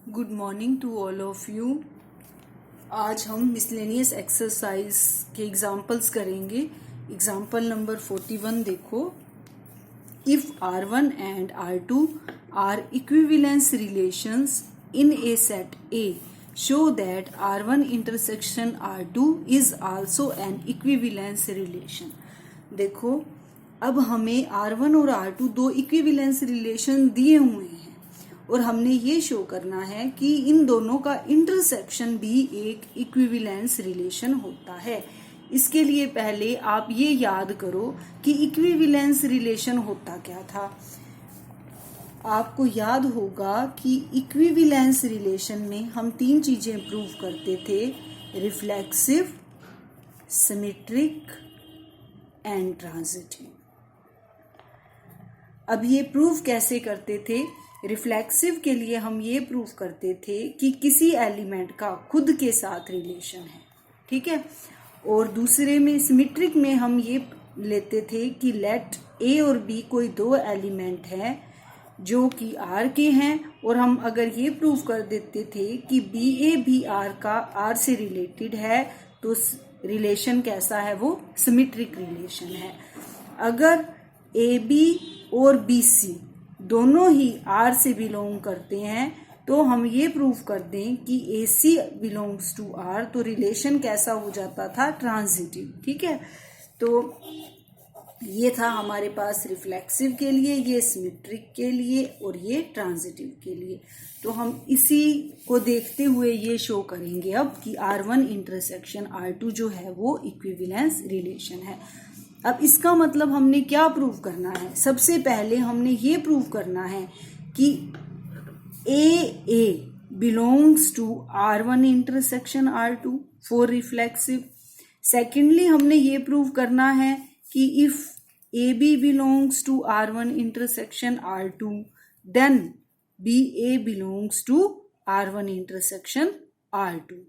Good morning to all of you. आज हम miscellaneous exercise के एग्जाम्पल्स करेंगे। एग्जाम्पल नंबर 41 देखो। If R1 and R2 are equivalence relations in a set A, show that R1 intersection R2 is also an equivalence relation. देखो, अब हमें R1 और R2 दो इक्विवेलेंस रिलेशन दिए हुए हैं और हमने ये शो करना है कि इन दोनों का इंटरसेक्शन भी एक इक्विवेलेंस रिलेशन होता है। इसके लिए पहले आप ये याद करो कि इक्विवेलेंस रिलेशन होता क्या था। आपको याद होगा कि इक्विवेलेंस रिलेशन में हम तीन चीजें प्रूव करते थे: रिफ्लेक्सिव, सिमेट्रिक एंड ट्रांजिटिव। अब ये प्रूव कैसे करते थे? रिफ्लेक्सिव के लिए हम ये प्रूव करते थे कि किसी एलिमेंट का खुद के साथ रिलेशन है, ठीक है। और दूसरे में सिमेट्रिक में हम ये लेते थे कि लेट ए और बी कोई दो एलिमेंट हैं जो कि आर के हैं, और हम अगर ये प्रूव कर देते थे कि बी ए भी आर का आर से रिलेटेड है तो रिलेशन कैसा है? वो सिमेट्रिक रिलेशन है। अगर ए बी और बी सी दोनों ही आर से बिलोंग करते हैं तो हम ये प्रूव कर दें कि ए सी बिलोंग्स टू आर, तो रिलेशन कैसा हो जाता था? ट्रांजिटिव, ठीक है। तो ये था हमारे पास रिफ्लेक्सिव के लिए, ये सिमेट्रिक के लिए और ये ट्रांजिटिव के लिए। तो हम इसी को देखते हुए ये शो करेंगे अब कि R1 इंटरसेक्शन R2 जो है वो इक्विवेलेंस रिलेशन है। अब इसका मतलब हमने क्या प्रूव करना है? सबसे पहले हमने ये प्रूव करना है कि A belongs to R1 intersection R2 for reflexive. Secondly हमने ये प्रूव करना है कि if A B belongs to R1 intersection R2 then B A belongs to R1 intersection R2।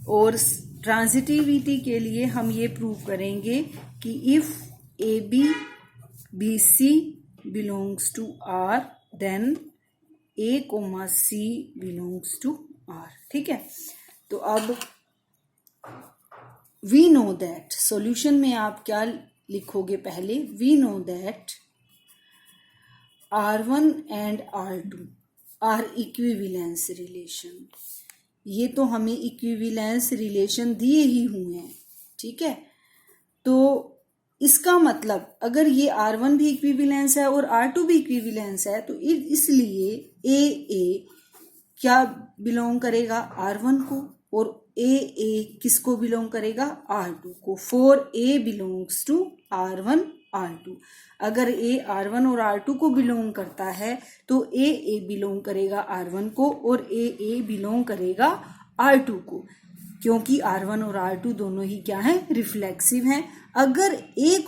और ट्रांजिटिविटी के लिए हम ये प्रूव करेंगे कि if A B C belongs to R then A comma C belongs to R, ठीक है। तो अब वी नो दैट, सॉल्यूशन में आप क्या लिखोगे? पहले we know that R1 and R2 are equivalence relation. ये तो हमें इक्विवेलेंस रिलेशन दिए ही हुए हैं, ठीक है। तो इसका मतलब अगर ये R1 भी इक्विवेलेंस है और R2 भी इक्विवेलेंस है तो इसलिए ए क्या बिलोंग करेगा? R1 को, और ए किसको बिलोंग करेगा? R2 को। For A belongs to R1 R2। अगर ए R1 और R2 को बिलोंग करता है तो ए बिलोंग करेगा R1 को और ए बिलोंग करेगा R2 को, क्योंकि R1 और R2 दोनों ही क्या हैं? रिफ्लेक्सिव हैं। अगर ए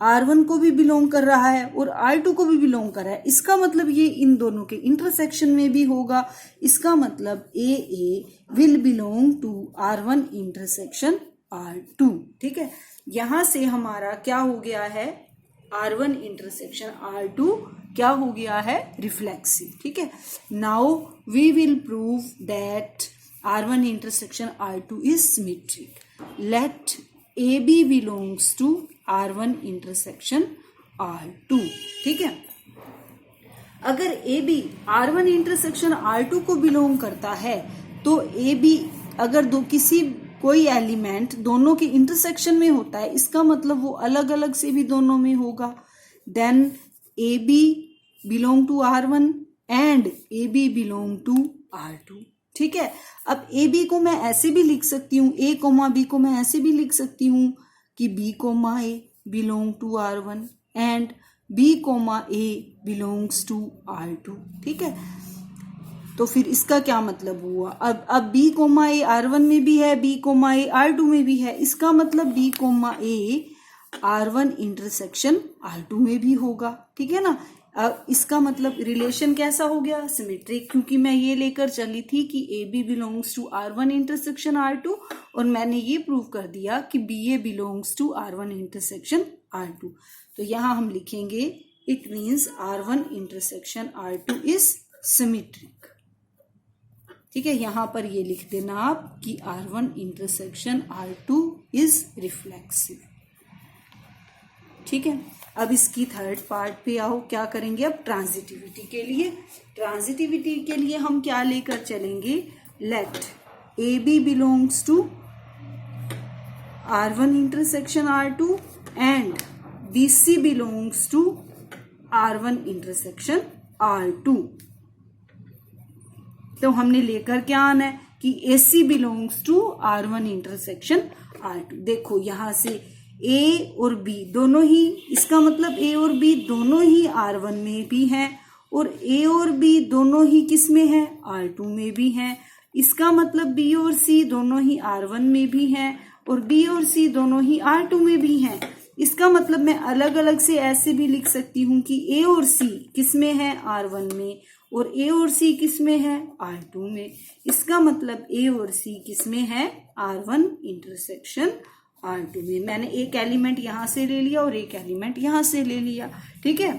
R1 को भी बिलोंग कर रहा है और R2 को भी बिलोंग कर रहा है, इसका मतलब ये इन दोनों के इंटरसेक्शन में भी होगा। इसका मतलब A will belong to R1 intersection R2, ठीक है। यहां से हमारा क्या हो गया है? R1 इंटरसेक्शन R2 क्या हो गया है? रिफ्लेक्सिव, ठीक है। Now we will prove that R1 intersection R2 is symmetric. Let AB belongs to R1 intersection R2, ठीक है। अगर AB R1 intersection R2 को बिलोंग करता है तो AB अगर कोई एलिमेंट दोनों के इंटरसेक्शन में होता है, इसका मतलब वो अलग अलग से भी दोनों में होगा। Then AB belong to R1 and AB belong to R2, ठीक है। अब ए बी को मैं ऐसे भी लिख सकती हूँ, ए कोमा बी को मैं ऐसे भी लिख सकती हूँ कि B comma A belong to R1 and B comma A belongs to R2, ठीक है। तो फिर इसका क्या मतलब हुआ? अब बी कोमा ए R1 में भी है, बी कोमा ए R2 में भी है, इसका मतलब बी कोमा ए R1 इंटरसेक्शन R2 में भी होगा, ठीक है ना। इसका मतलब रिलेशन कैसा हो गया? सिमेट्रिक, क्योंकि मैं ये लेकर चली थी कि A B belongs to R1 intersection R2 और मैंने ये प्रूव कर दिया कि B A belongs to R1 intersection R2। तो यहां हम लिखेंगे it means R1 intersection R2 is symmetric. ठीक है, यहाँ पर ये लिख देना आप कि R1 intersection R2 is reflexive. ठीक है, अब इसकी थर्ड पार्ट पे आओ, क्या करेंगे अब ट्रांजिटिविटी के लिए। ट्रांजिटिविटी के लिए हम क्या लेकर चलेंगे, let AB belongs to R1 intersection R2 and BC belongs to R1 intersection R2। तो हमने लेकर क्या आना है कि AC belongs to R1 intersection R2। देखो यहां से A और B दोनों ही, इसका मतलब A और B दोनों ही R1 में भी हैं और A और B दोनों ही किस में है, R2 में भी हैं। इसका मतलब B और C दोनों ही R1 में भी हैं और B और C दोनों ही R2 में भी हैं। इसका मतलब मैं अलग अलग से ऐसे भी लिख सकती हूँ कि A और C किस में है, R1 में, और A और C किस में है, R2 में। इसका मतलब A और C किस में है, R1 इंटरसेक्शन R2 में। मैंने एक एलिमेंट यहां से ले लिया और एक एलिमेंट यहां से ले लिया। ठीक है,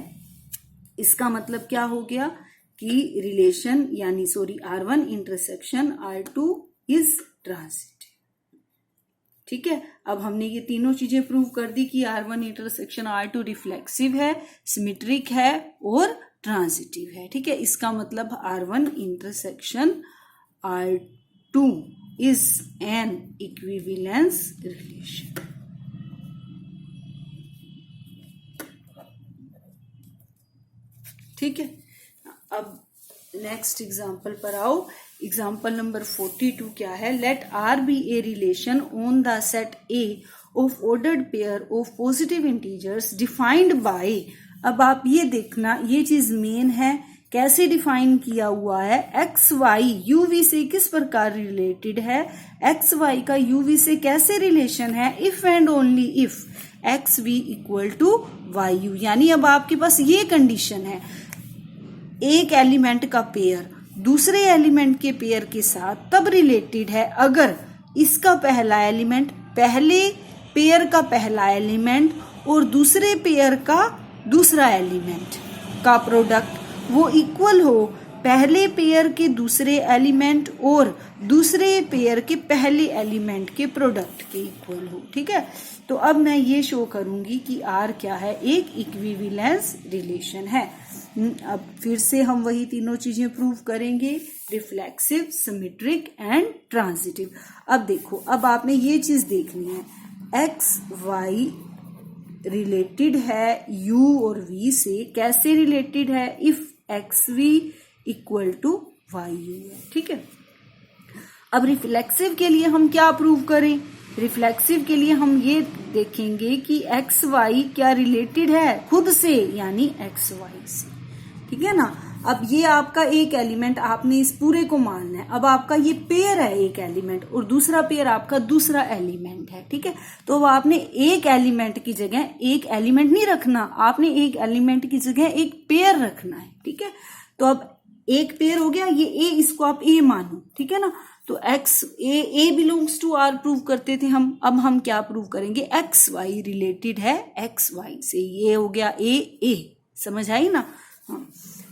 इसका मतलब क्या हो गया कि रिलेशन यानी R1 intersection R2 is transitive. ठीक है, अब हमने ये तीनों चीजें प्रूव कर दी कि R1 इंटरसेक्शन R2 रिफ्लेक्सिव है, सिमेट्रिक है और ट्रांजिटिव है। ठीक है, इसका मतलब R1 intersection R2 is an equivalence relation. ठीक है, अब नेक्स्ट एग्जांपल पर आओ। एग्जाम्पल नंबर 42 क्या है, let R be a relation on the set A of ordered pair of positive integers defined by. अब आप ये देखना, ये चीज मेन है, कैसे डिफाइन किया हुआ है, एक्स वाई यूवी से किस प्रकार रिलेटेड है, एक्स वाई का यूवी से कैसे रिलेशन है, if and only if x v equal to y u. यानी अब आपके पास ये कंडीशन है, एक एलिमेंट का पेयर दूसरे एलिमेंट के पेयर के साथ तब रिलेटेड है अगर इसका पहला एलिमेंट पहले पेयर का पहला एलिमेंट और दूसरे पेयर का दूसरा एलिमेंट का प्रोडक्ट वो इक्वल हो पहले पेयर के दूसरे एलिमेंट और दूसरे पेयर के पहले एलिमेंट के प्रोडक्ट के इक्वल हो। ठीक है, तो अब मैं ये शो करूंगी कि R क्या है, एक इक्विवेलेंस रिलेशन है। अब फिर से हम वही तीनों चीजें प्रूव करेंगे, रिफ्लेक्सिव, सिमेट्रिक एंड ट्रांजिटिव। अब देखो, अब आपने ये चीज देखनी है, एक्स वाई रिलेटेड है U और V से, कैसे रिलेटेड है, if x v equal to y u है। ठीक है, अब रिफ्लेक्सिव के लिए हम क्या प्रूव करें, रिफ्लेक्सिव के लिए हम ये देखेंगे कि एक्स वाई क्या रिलेटेड है खुद से, यानी एक्स वाई से। ठीक है ना, अब ये आपका एक एलिमेंट, आपने इस पूरे को मानना है। अब आपका ये पेयर है एक एलिमेंट और दूसरा पेयर आपका दूसरा एलिमेंट है। ठीक है, तो अब आपने एक एलिमेंट की जगह एक एलिमेंट नहीं रखना, आपने एक एलिमेंट की जगह एक पेयर रखना है। ठीक है, तो अब एक पेयर हो गया, ये ए, इसको आप ए मानो। ठीक है ना, तो x A belongs to R prove करते थे हम, अब हम क्या प्रूव करेंगे, एक्स वाई रिलेटेड है एक्स वाई से, ये हो गया ए, समझ आई ना। हाँ,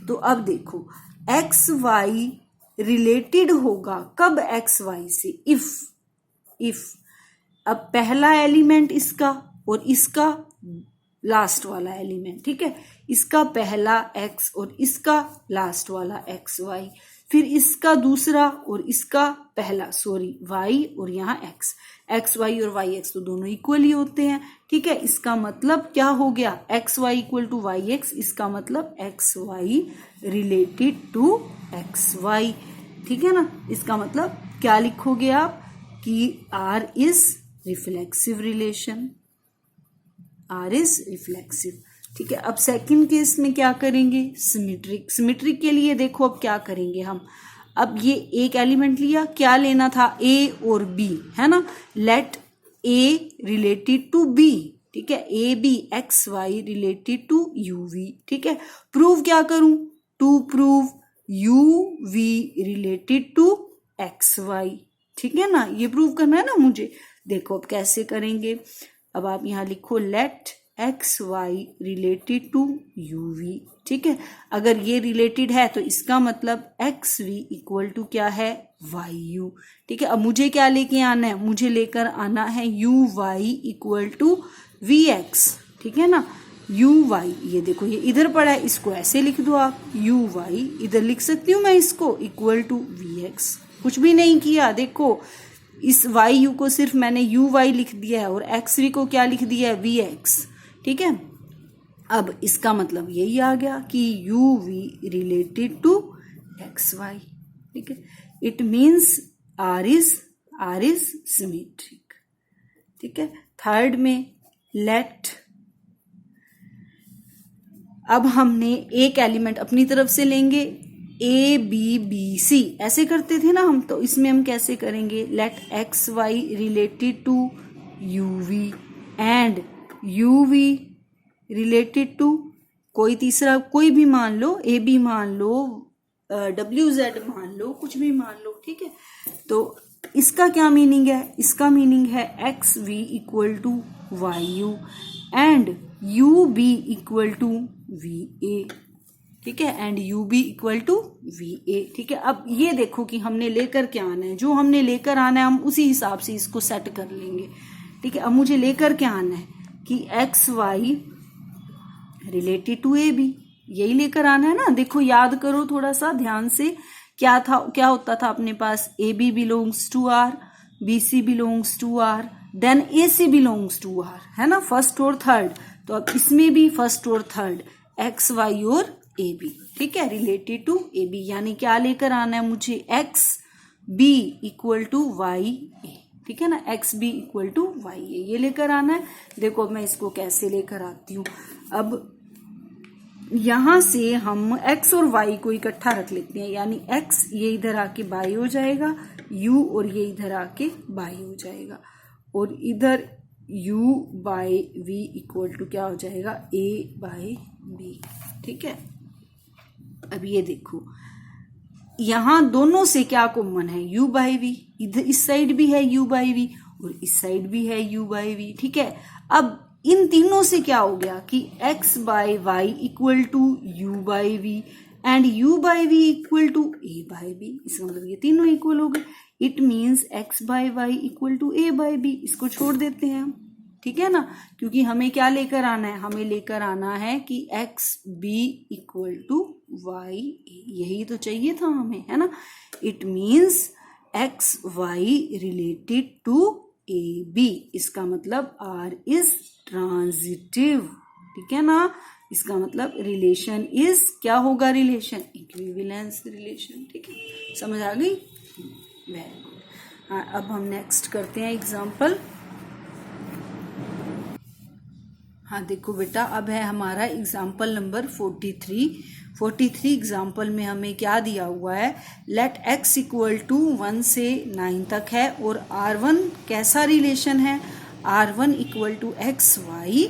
तो अब देखो एक्स वाई रिलेटेड होगा कब, एक्स वाई से, इफ अब पहला एलिमेंट इसका और इसका लास्ट वाला एलिमेंट। ठीक है, इसका पहला एक्स और इसका लास्ट वाला एक्स वाई, फिर इसका दूसरा और इसका पहला वाई और यहाँ एक्स वाई और वाई एक्स तो दोनों इक्वल ही होते हैं। ठीक है, इसका मतलब क्या हो गया, x y equal to y x, इसका मतलब x y related to x y. ठीक है ना, इसका मतलब क्या लिखोगे आप कि R is reflexive relation, R is reflexive. ठीक है, अब सेकंड केस में क्या करेंगे, सिमेट्रिक के लिए देखो अब क्या करेंगे हम, अब ये एक एलिमेंट लिया, क्या लेना था, ए और बी, है ना, let A related to B. ठीक है, A B x y related to u v. ठीक है, प्रूव क्या करूं, to prove u v related to x y. ठीक है ना, ये प्रूव करना है ना मुझे। देखो अब कैसे करेंगे, अब आप यहां लिखो let x y related to u v, ठीक है। अगर ये रिलेटेड है तो इसका मतलब एक्स वी इक्वल टू क्या है, वाई यू, ठीक है। अब मुझे क्या लेके आना है, मुझे लेकर आना है u y equal to v x, ठीक है ना। यू वाई, ये देखो ये इधर पड़ा है, इसको ऐसे लिख दो आप, यू वाई इधर लिख सकती हूँ मैं इसको इक्वल टू वी एक्स, कुछ भी नहीं किया। देखो इस वाई यू को सिर्फ मैंने यू वाई लिख दिया है और एक्स वी को क्या लिख दिया है, वी एक्स, ठीक है। अब इसका मतलब यही आ गया कि u v related to x y, ठीक है। It means R is symmetric, ठीक है। थर्ड में लेट, अब हमने एक एलिमेंट अपनी तरफ से लेंगे, ए बी बी सी ऐसे करते थे ना हम, तो इसमें हम कैसे करेंगे, let x y related to u v and u v related to कोई तीसरा, कोई भी मान लो, ए बी मान लो, डब्ल्यू जेड मान लो, कुछ भी मान लो, ठीक है। तो इसका क्या मीनिंग है, इसका मीनिंग है x v equal to y u and u b equal to v a, ठीक है, and u b equal to v a, ठीक है। अब ये देखो कि हमने लेकर क्या आना है, जो हमने लेकर आना है हम उसी हिसाब से इसको सेट कर लेंगे, ठीक है। अब मुझे लेकर क्या आना है कि x y related to A b, यही लेकर आना है ना। देखो याद करो थोड़ा सा ध्यान से, क्या था, क्या होता था अपने पास, A B belongs to R, B C belongs to R, then A C belongs to R, है ना, फर्स्ट और थर्ड। तो अब इसमें भी फर्स्ट और थर्ड, एक्स वाई और ए बी, ठीक है, रिलेटेड टू ए बी, यानी क्या लेकर आना है मुझे, X B equal to Y A, ठीक है ना, X B equal to Y A, ये लेकर आना है। देखो अब मैं इसको कैसे लेकर आती हूँ, अब यहां से हम x और y को इकट्ठा रख लेते हैं, यानी x ये इधर आके बाई हो जाएगा, u और ये इधर आके बाई हो जाएगा, और इधर u by v equal to क्या हो जाएगा, a बाई b, ठीक है। अब ये देखो यहां दोनों से क्या कॉमन है, u बाई v, इधर इस साइड भी है u बाई v और इस साइड भी है u बाई v, ठीक है। अब इन तीनों से क्या हो गया कि x by y equal to u by v and u by v equal to a by b, इसका मतलब ये तीनों इक्वल हो गए। It means x by y equal to a by b, इसको छोड़ देते हैं हम, ठीक है ना, क्योंकि हमें क्या लेकर आना है, हमें लेकर आना है कि x B equal to Y A, यही तो चाहिए था हमें, है ना। It means x Y related to A B, इसका मतलब आर इज ट्रांजिटिव, ठीक है ना। इसका मतलब रिलेशन इज क्या होगा, रिलेशन इक्विवेलेंस रिलेशन, ठीक है, समझ आ गई, वेरी गुड। हाँ अब हम नेक्स्ट करते हैं एग्जाम्पल। हाँ देखो बेटा, अब है हमारा एग्जाम्पल नंबर 43 एग्जाम्पल में हमें क्या दिया हुआ है, लेट x इक्वल टू 1 से 9 तक है और R1 कैसा रिलेशन है, R1 equal to x y,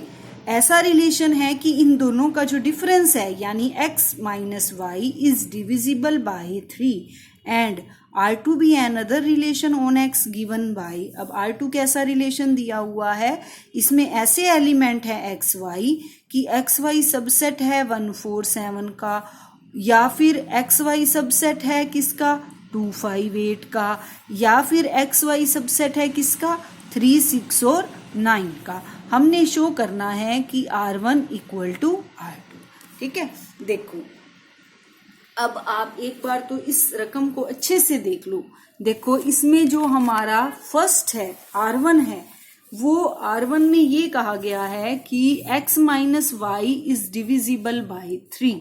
ऐसा रिलेशन है कि इन दोनों का जो डिफरेंस है यानी x minus y is divisible by 3 and R2 भी another relation on x given by, अब R2 कैसा रिलेशन दिया हुआ है, इसमें ऐसे एलिमेंट है x y कि x y सबसेट है 1 4 7 का, या फिर x y सबसेट है किसका 2 5 8 का, या फिर x y सबसेट है किसका 3 6 और 9 का। हमने शो करना है कि R1 इक्वल टू R2, ठीक है। देखो अब आप एक बार तो इस रकम को अच्छे से देख लो, देखो इसमें जो हमारा फर्स्ट है R1 है, वो R1 में ये कहा गया है कि x minus y is divisible by 3,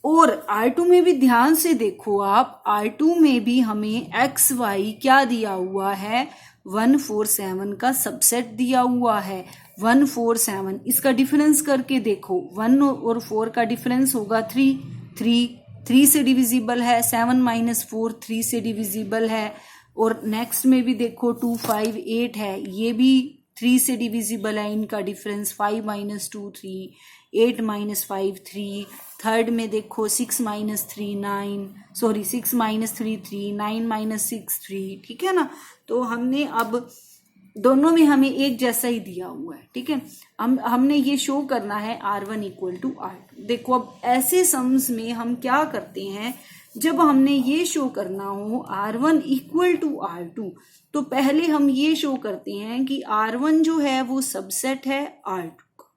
और R2 में भी ध्यान से देखो आप, R2 में भी हमें x y क्या दिया हुआ है 1 4 7 का सबसेट दिया हुआ है 1 4 7, इसका डिफरेंस करके देखो 1 और 4 का डिफरेंस होगा 3 से डिविजिबल है, 7 माइनस 4 3 से डिविजिबल है, और नेक्स्ट में भी देखो 2 5 8 है, ये भी 3 से डिविजिबल है, इनका डिफरेंस 5 माइनस 2 3 8 माइनस 5 3, थर्ड में देखो 6 माइनस 3 9, सॉरी 6 माइनस 3 3 9 माइनस 6 3, ठीक है ना। तो हमने अब दोनों में हमें एक जैसा ही दिया हुआ है, ठीक है। हमने ये शो करना है R1 इक्वल टू R2। देखो अब ऐसे सम्स में हम क्या करते हैं, जब हमने ये शो करना हो R1 इक्वल टू R2, तो पहले हम ये शो करते हैं कि R1 जो है वो सबसेट है R2 का,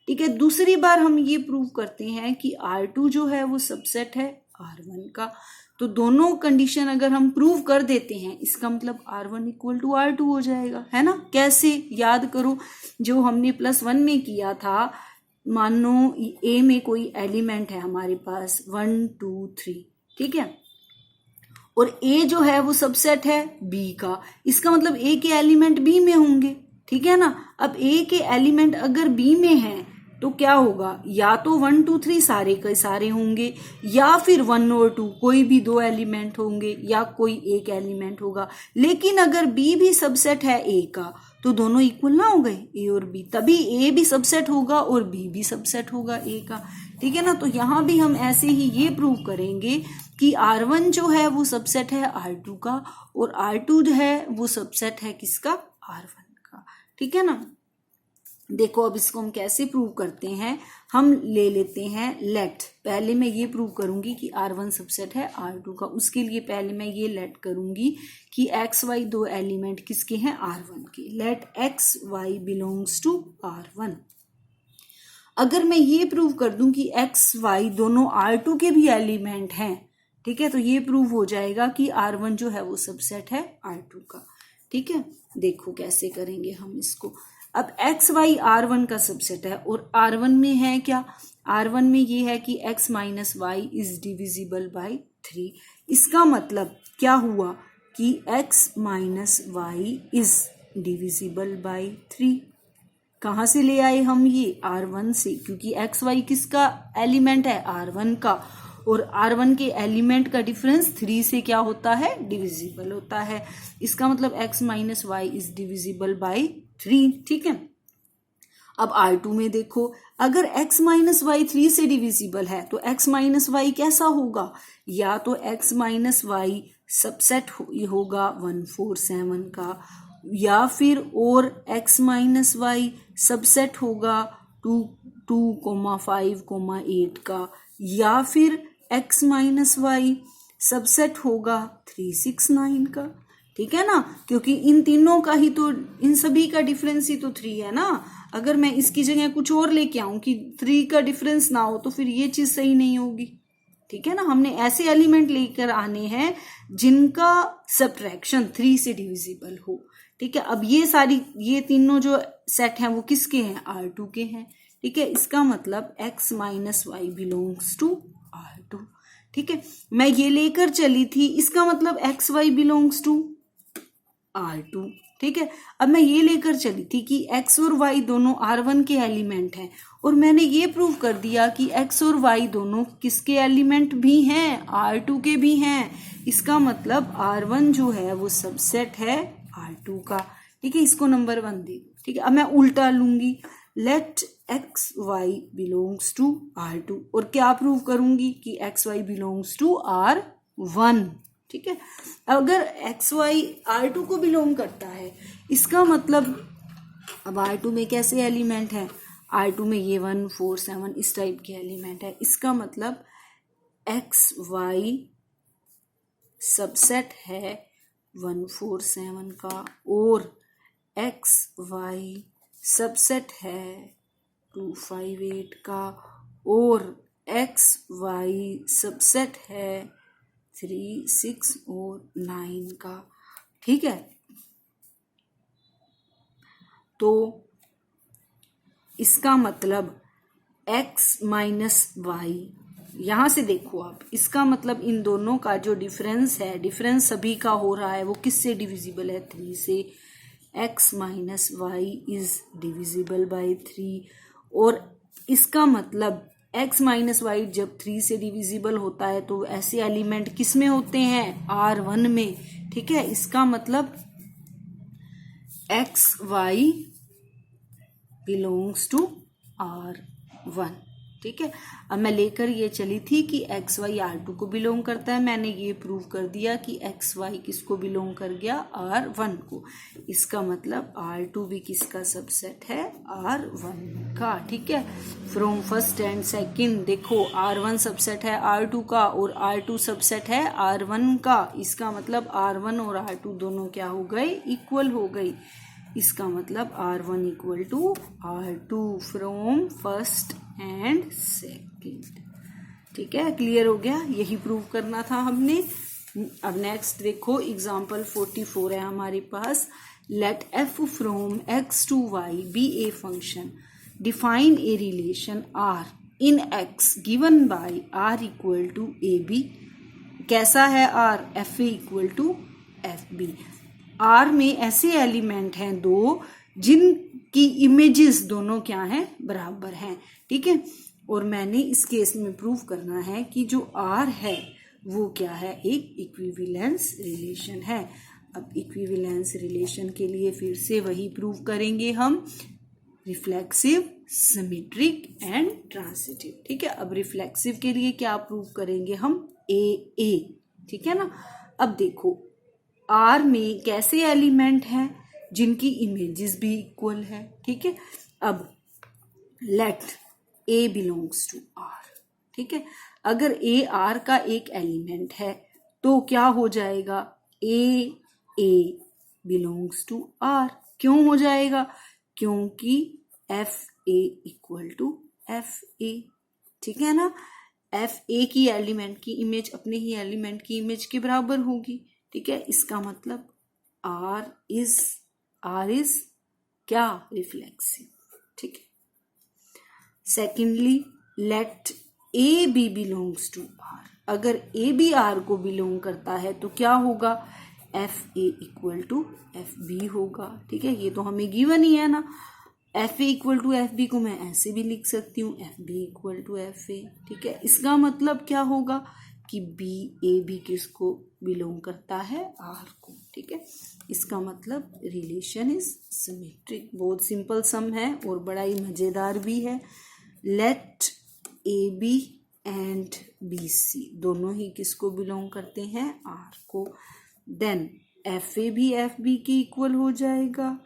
ठीक है। दूसरी बार हम ये प्रूव करते हैं कि R2 जो है वो सबसेट है R1 का। तो दोनों कंडीशन अगर हम प्रूव कर देते हैं, इसका मतलब R1 इक्वल टू R2 हो जाएगा, है ना। कैसे, याद करो जो हमने +1 में किया था। मान लो A में कोई एलिमेंट है हमारे पास 1 2 3, ठीक है, और A जो है वो सबसेट है B का। इसका मतलब A के एलिमेंट B में होंगे, ठीक है ना। अब A के एलिमेंट अगर B में हैं तो क्या होगा, या तो 1 2 3 सारे के सारे होंगे, या फिर 1 और 2 कोई भी 2 एलिमेंट होंगे, या कोई एक एलिमेंट होगा। लेकिन अगर B भी सबसेट है A का तो दोनों इक्वल ना हो गए, A और B, तभी A भी सबसेट होगा और B भी सबसेट होगा A का, ठीक है ना। तो यहाँ भी हम ऐसे ही ये प्रूव करेंगे कि R1 जो है वो सबसेट है R2 का, और R2 जो है वो सबसेट है किसका, R1 का, ठीक है ना। देखो अब इसको हम कैसे प्रूव करते हैं, हम ले लेते हैं लेट। पहले मैं ये प्रूव करूंगी कि R1 सबसेट है R2 का। उसके लिए पहले मैं ये लेट करूंगी कि एक्स वाई दो एलिमेंट किसके हैं, R1 के। Let x y belongs to R1। अगर मैं ये प्रूव कर दूं कि एक्स वाई दोनों R2 के भी एलिमेंट हैं, ठीक है, तो ये प्रूव हो जाएगा कि R1 जो है वो सबसेट है R2 का, ठीक है। देखो कैसे करेंगे हम इसको। अब एक्स वाई R1 का सबसेट है, और R1 में है क्या, R1 में ये है कि x minus y is divisible by 3। इसका मतलब क्या हुआ कि x minus y is divisible by 3। कहाँ से ले आए हम ये, R1 से, क्योंकि एक्स वाई किसका एलिमेंट है, R1 का, और R1 के एलिमेंट का डिफरेंस 3 से क्या होता है, डिविजिबल होता है। इसका मतलब x minus y is divisible by 3, ठीक है। अब R2 में देखो, अगर x माइनस वाई 3 से डिविजिबल है तो x माइनस वाई कैसा होगा, या तो x माइनस वाई सबसेट होगा 1 4 7 का, या फिर और x माइनस वाई सबसेट होगा 2 2 5 8 का, या फिर x माइनस वाई सबसेट होगा 3 6 9 का, ठीक है ना। क्योंकि इन तीनों का ही तो, इन सभी का डिफरेंस ही तो 3 है ना। अगर मैं इसकी जगह कुछ और लेके आऊं कि 3 का डिफरेंस ना हो तो फिर ये चीज सही नहीं होगी, ठीक है ना। हमने ऐसे एलिमेंट लेकर आने हैं जिनका सब्ट्रैक्शन 3 से डिविजिबल हो, ठीक है। अब ये तीनों जो सेट हैं वो किसके हैं, R2 के हैं, ठीक है। इसका मतलब x minus y belongs to R2, ठीक है। मैं ये लेकर चली थी, इसका मतलब x y belongs to R2, ठीक है। अब मैं ये लेकर चली थी कि x और y दोनों R1 के एलिमेंट हैं, और मैंने ये प्रूव कर दिया कि x और y दोनों किसके एलिमेंट भी हैं, R2 के भी हैं। इसका मतलब R1 जो है वो सबसेट है R2 का, ठीक है। इसको नंबर 1 दे दो, ठीक है। अब मैं उल्टा लूंगी, let x y belongs to R2, और क्या प्रूव करूंगी कि x y belongs to R1, ठीक है। अगर एक्स वाई R2 को बिलोंग करता है, इसका मतलब अब R2 में कैसे एलिमेंट है, R2 में ये 1 4 7 इस टाइप के एलिमेंट है। इसका मतलब एक्स वाई सबसेट है 1 4 7 का, और एक्स वाई सबसेट है 2 5 8 का, और एक्स वाई सबसेट है 3 6 और 9 का, ठीक है। तो इसका मतलब x माइनस वाई, यहां से देखो आप, इसका मतलब इन दोनों का जो डिफरेंस है, डिफरेंस सभी का हो रहा है, वो किससे डिविजिबल है, 3 से। x minus y is divisible by 3, और इसका मतलब x माइनस वाई जब 3 से डिविजिबल होता है तो ऐसे एलिमेंट किस में होते हैं, R1 में, ठीक है। इसका मतलब x Y belongs to R1, ठीक है। अब मैं लेकर ये चली थी कि एक्स वाई R2 को बिलोंग करता है, मैंने ये प्रूव कर दिया कि एक्स वाई किसको बिलोंग कर गया, R1 को। इसका मतलब R2 भी किसका सबसेट है, R1 का, ठीक है। फ्रॉम फर्स्ट एंड सेकंड देखो R1 सबसेट है R2 का और R2 सबसेट है R1 का। इसका मतलब R1 और R2 दोनों क्या हो गए, इक्वल हो गई। इसका मतलब R1 equal to R2 from first and second, ठीक है। क्लियर हो गया, यही प्रूव करना था हमने। अब नेक्स्ट देखो एग्जांपल 44 है हमारे पास। Let f from x to y be a function, define a relation r in x given by r equal to A B. कैसा है r, F A equal to F B. R में ऐसे element हैं दो जिनकी images दोनों क्या हैं, बराबर हैं, ठीक है। और मैंने इस केस में प्रूव करना है कि जो R है वो क्या है, एक इक्विवेलेंस रिलेशन है। अब इक्विवेलेंस रिलेशन के लिए फिर से वही प्रूव करेंगे हम, रिफ्लेक्सिव, सिमेट्रिक एंड ट्रांसिटिव, ठीक है। अब रिफ्लेक्सिव के लिए क्या प्रूव करेंगे हम, ए, ठीक है ना। अब देखो R में कैसे एलिमेंट हैं जिनकी इमेजेस भी इक्वल है, ठीक है। अब let A belongs to R, ठीक है। अगर A R का एक एलिमेंट है तो क्या हो जाएगा, A बिलोंग्स टू R। क्यों हो जाएगा, क्योंकि FA इक्वल टू FA, ठीक है ना। FA की एलिमेंट की इमेज अपने ही एलिमेंट की इमेज के बराबर होगी, ठीक है। इसका मतलब R इज क्या, रिफ्लेक्सिव, ठीक है। Secondly let a B belongs to R। अगर ए बी R को बिलोंग करता है तो क्या होगा, f A equal to F b होगा, ठीक है। ये तो हमें गिवन ही है ना। F A equal to F b को मैं ऐसे भी लिख सकती हूँ, f b equal to f a, ठीक है। इसका मतलब क्या होगा कि बी ए बी किसको बिलोंग करता है, R को, ठीक है। इसका मतलब रिलेशन इज सिमेट्रिक। बहुत सिंपल सम है और बड़ा ही मजेदार भी है। Let a b and b c दोनों ही किसको बिलोंग करते हैं, R को। देन एफ ए भी एफ बी के इक्वल हो जाएगा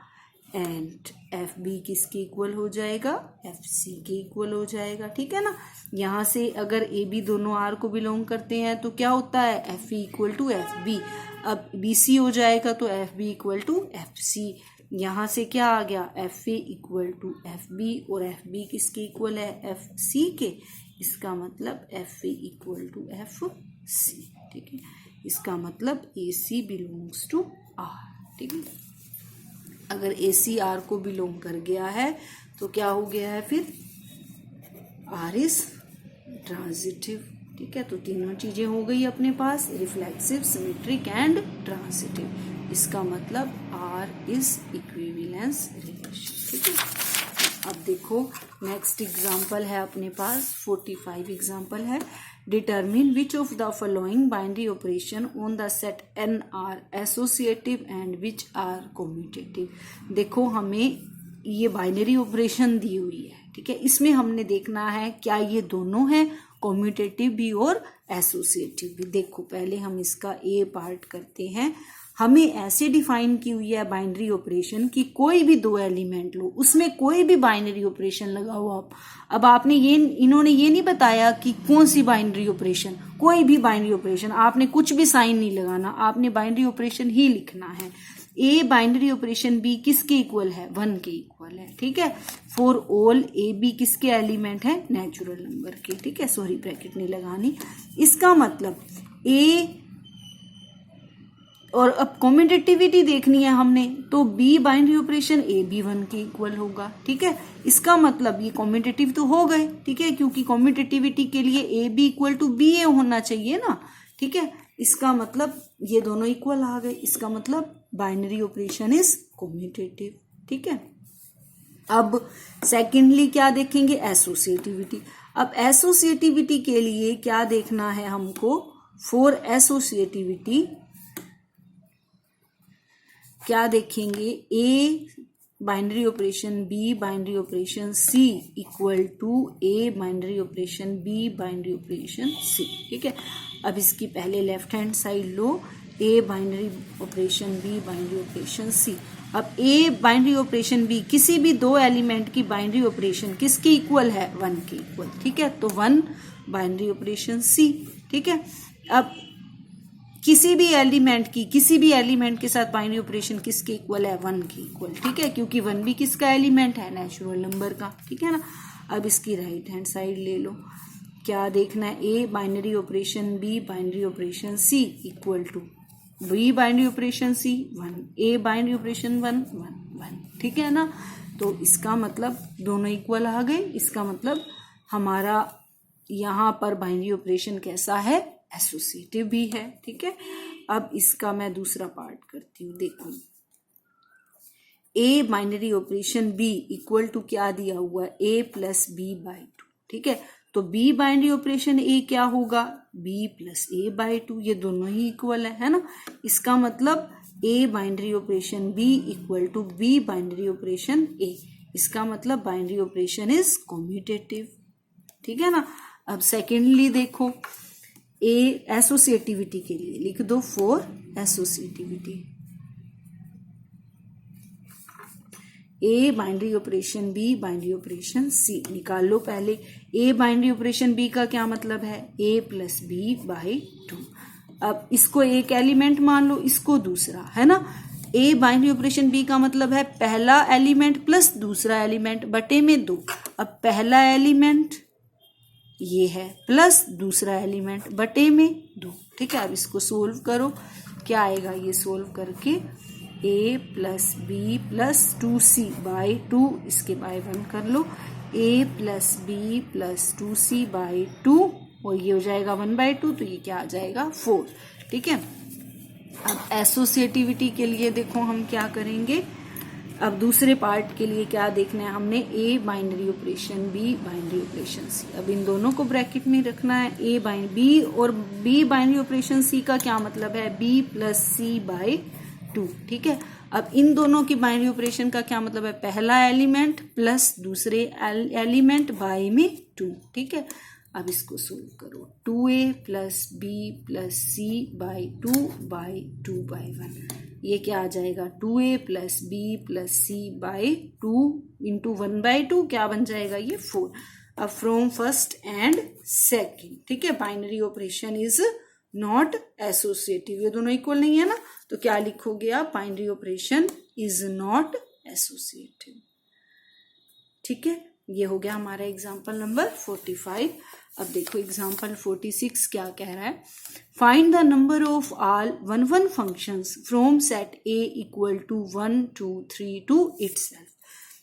एंड एफ बी किसके इक्वल हो जाएगा, एफ सी के इक्वल हो जाएगा, ठीक है ना। यहाँ से अगर ए बी दोनों R को बिलोंग करते हैं तो क्या होता है, f e equal to F b. अब बी सी हो जाएगा तो f b equal to f c. यहाँ से क्या आ गया, f A equal to F b और एफ बी किसके इक्वल है, एफ सी के। इसका मतलब f A equal to f c, ठीक है। इसका मतलब a C belongs to R, ठीक है। अगर ए सी R को बिलोंग कर गया है तो क्या हो गया है, फिर R इज ट्रांजिटिव, ठीक है। तो तीनों चीजें हो गई अपने पास, रिफ्लेक्सिव, सिमेट्रिक एंड ट्रांजिटिव। इसका मतलब R इज इक्विवेलेंस रिलेशन, ठीक है। अब देखो नेक्स्ट एग्जांपल है अपने पास 45 एग्जांपल है। Determine which of the following binary operation on the set n are associative and which are commutative. देखो हमें ये बाइनरी ऑपरेशन दी हुई है, ठीक है। इसमें हमने देखना है क्या ये दोनों हैं, कम्यूटेटिव भी और एसोसिएटिव भी। देखो पहले हम इसका ए पार्ट करते हैं। हमें ऐसे डिफाइन की हुई है बाइनरी ऑपरेशन कि कोई भी दो एलिमेंट लो, उसमें कोई भी बाइनरी ऑपरेशन लगाओ आप। अब आपने इन्होंने ये नहीं बताया कि कौन सी बाइनरी ऑपरेशन, कोई भी बाइनरी ऑपरेशन, आपने कुछ भी साइन नहीं लगाना, आपने बाइनरी ऑपरेशन ही लिखना है। ए बाइनरी ऑपरेशन बी किसके इक्वल है, 1 के इक्वल है, ठीक है। फॉर ऑल ए बी किसके एलिमेंट है, नेचुरल नंबर के, ठीक है। सॉरी ब्रैकेट नहीं लगानी। इसका मतलब ए, और अब कम्यूटेटिविटी देखनी है हमने तो b binary operation a b 1 के इक्वल होगा, ठीक है। इसका मतलब ये कम्यूटेटिव तो हो गए, ठीक है, क्योंकि कम्यूटेटिविटी के लिए A B equal to B A होना चाहिए ना, ठीक है। इसका मतलब ये दोनों इक्वल आ गए। इसका मतलब बाइनरी ऑपरेशन इज कम्यूटेटिव, ठीक है। अब सेकेंडली क्या देखेंगे, एसोसिएटिविटी। अब एसोसिएटिविटी के लिए क्या देखना है हमको, फॉर एसोसिएटिविटी क्या देखेंगे, A binary operation B binary operation C equal to A binary operation B binary operation C. ठीक है, अब इसकी पहले लेफ्ट हैंड साइड लो, A binary operation B binary operation C. अब ए बाइनरी ऑपरेशन बी, किसी भी दो एलिमेंट की बाइनरी ऑपरेशन किसके इक्वल है, 1 के इक्वल। ठीक है, तो 1 बाइनरी ऑपरेशन सी। ठीक है, अब किसी भी एलिमेंट के साथ बाइनरी ऑपरेशन किसके इक्वल है, 1 के इक्वल। ठीक है, क्योंकि 1 भी किसका एलिमेंट है, नेचुरल नंबर का। ठीक है ना, अब इसकी राइट हैंड साइड ले लो, क्या देखना है, a binary operation B binary operation C equal to B binary operation c 1, a binary operation 1 1 1। ठीक है ना, तो इसका मतलब दोनों इक्वल आ गए। इसका मतलब हमारा यहाँ पर बाइनरी ऑपरेशन कैसा है, एसोसिएटिव भी है। ठीक है, अब इसका मैं दूसरा पार्ट करती हूँ। देखो, a binary operation B equal to क्या दिया हुआ है, ए प्लस बी बाई 2। ठीक है, तो बी बाइनरी ऑपरेशन ए क्या होगा, बी प्लस ए बाई 2, ये दोनों ही इक्वल है ना। इसका मतलब A binary operation B equal to B binary operation A. इसका मतलब बाइनरी ऑपरेशन इज कॉम्यूटेटिव। ठीक है ना, अब सेकेंडली देखो, ए एसोसिएटिविटी के लिए लिख दो, for associativity A binary operation B binary operation C निकाल लो। पहले ए बाइनरी ऑपरेशन बी का क्या मतलब है, ए प्लस बी बाई 2। अब इसको एक एलिमेंट मान लो, इसको दूसरा, है ना। ए बाइनरी ऑपरेशन बी का मतलब है पहला एलिमेंट प्लस दूसरा एलिमेंट बटे में 2। अब पहला एलिमेंट ये है प्लस दूसरा एलिमेंट बटे में 2। ठीक है, अब इसको सोल्व करो, क्या आएगा, ये सोल्व करके a plus b plus 2c by 2, इसके बाय 1 कर लो, a plus b plus 2c by 2, और ये हो जाएगा 1/2, तो ये क्या आ जाएगा, 4। ठीक है, अब एसोसिएटिविटी के लिए देखो हम क्या करेंगे। अब दूसरे पार्ट के लिए क्या देखना है हमने, A binary operation B binary operation C. अब इन दोनों को ब्रैकेट में रखना है, ए बी और बी बाइनरी ऑपरेशन सी का क्या मतलब है, बी प्लस सी बाई 2। ठीक है, अब इन दोनों की बाइनरी ऑपरेशन का क्या मतलब है, पहला एलिमेंट प्लस दूसरे एलिमेंट बाई में 2। ठीक है, अब इसको सोल्व करो, 2a plus b plus c by 2 by 2/1, ये क्या आ जाएगा, 2a plus b plus c by 2 into 1/2, क्या बन जाएगा, ये 4। अब फ्रॉम फर्स्ट एंड सेकेंड, ठीक है, binary operation is not associative, ये दोनों इक्वल नहीं है ना, तो क्या लिखोगे आप, binary operation is not associative. ठीक है, ये हो गया हमारा एग्जाम्पल नंबर 45। अब देखो एग्जाम्पल 46 क्या कह रहा है, find the number of all 1 functions from set a equal to 1 2 3 to itself.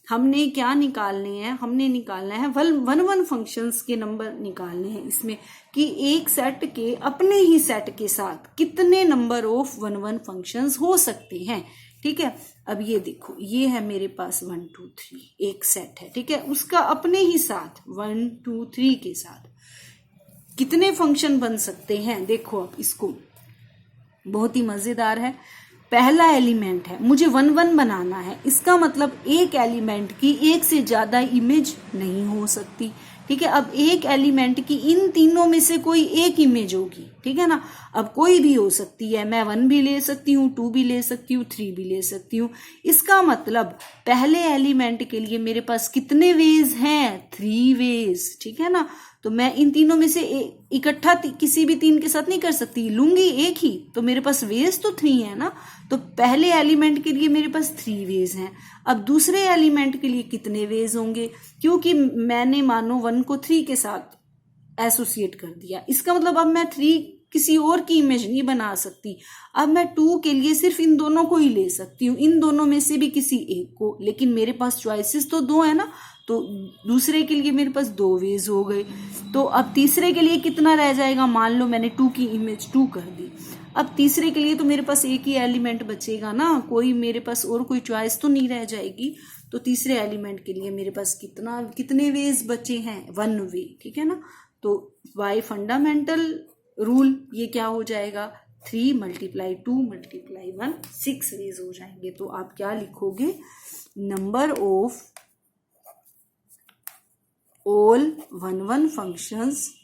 हमने क्या निकालने हैं, हमने निकालना है 1 फंक्शंस के नंबर निकालने हैं इसमें, कि एक सेट के अपने ही सेट के साथ कितने नंबर ऑफ 1 फंक्शंस हो सकते हैं। ठीक है, अब ये देखो, ये है मेरे पास 1 2 3 एक सेट है, ठीक है, उसका अपने ही साथ 1 2 3 के साथ कितने फंक्शन बन सकते हैं। देखो अब इसको, बहुत ही मजेदार है। पहला एलिमेंट है, मुझे 1 1 बनाना है, इसका मतलब एक एलिमेंट की एक से ज्यादा इमेज नहीं हो सकती। ठीक है, अब एक एलिमेंट की इन तीनों में से कोई एक इमेज होगी, ठीक है ना। अब कोई भी हो सकती है, मैं 1 भी ले सकती हूँ, 2 भी ले सकती हूँ, 3 भी ले सकती हूँ। इसका मतलब पहले एलिमेंट के लिए मेरे पास कितने वेज हैं, 3 वेज। ठीक है ना, तो मैं इन तीनों में से इकट्ठा किसी भी 3 के साथ नहीं कर सकती, लूंगी एक ही, तो मेरे पास वेज तो 3 है ना। तो पहले एलिमेंट के लिए मेरे पास 3 वेज हैं। अब दूसरे एलिमेंट के लिए कितने वेज होंगे, क्योंकि मैंने मानो 1 को 3 के साथ एसोसिएट कर दिया, इसका मतलब अब मैं 3 किसी और की इमेज नहीं बना सकती। अब मैं 2 के लिए सिर्फ इन दोनों को ही ले सकती हूँ, इन दोनों में से भी किसी एक को, लेकिन मेरे पास चॉइसेस तो 2 है ना, तो दूसरे के लिए मेरे पास 2 वेज हो गए। तो अब तीसरे के लिए कितना रह जाएगा, मान लो मैंने 2 की इमेज 2 कर दी, अब तीसरे के लिए तो मेरे पास एक ही एलिमेंट बचेगा ना, कोई मेरे पास और कोई चॉइस तो नहीं रह जाएगी। तो तीसरे एलिमेंट के लिए मेरे पास कितने वेज बचे हैं, 1 वे। ठीक है ना, तो बाय फंडामेंटल रूल ये क्या हो जाएगा, 3 × 2 × 1 6 वेज हो जाएंगे। तो आप क्या लिखोगे, number of all 1 functions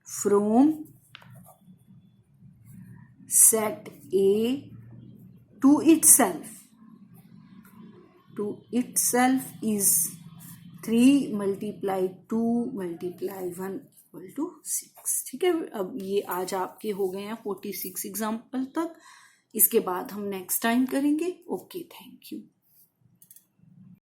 from set A to itself is 3 multiplied 2 multiplied 1 equal to 6। ठीक है, अब ये आज आपके हो गए हैं 46 एग्जाम्पल तक। इसके बाद हम नेक्स्ट टाइम करेंगे। Okay, thank you.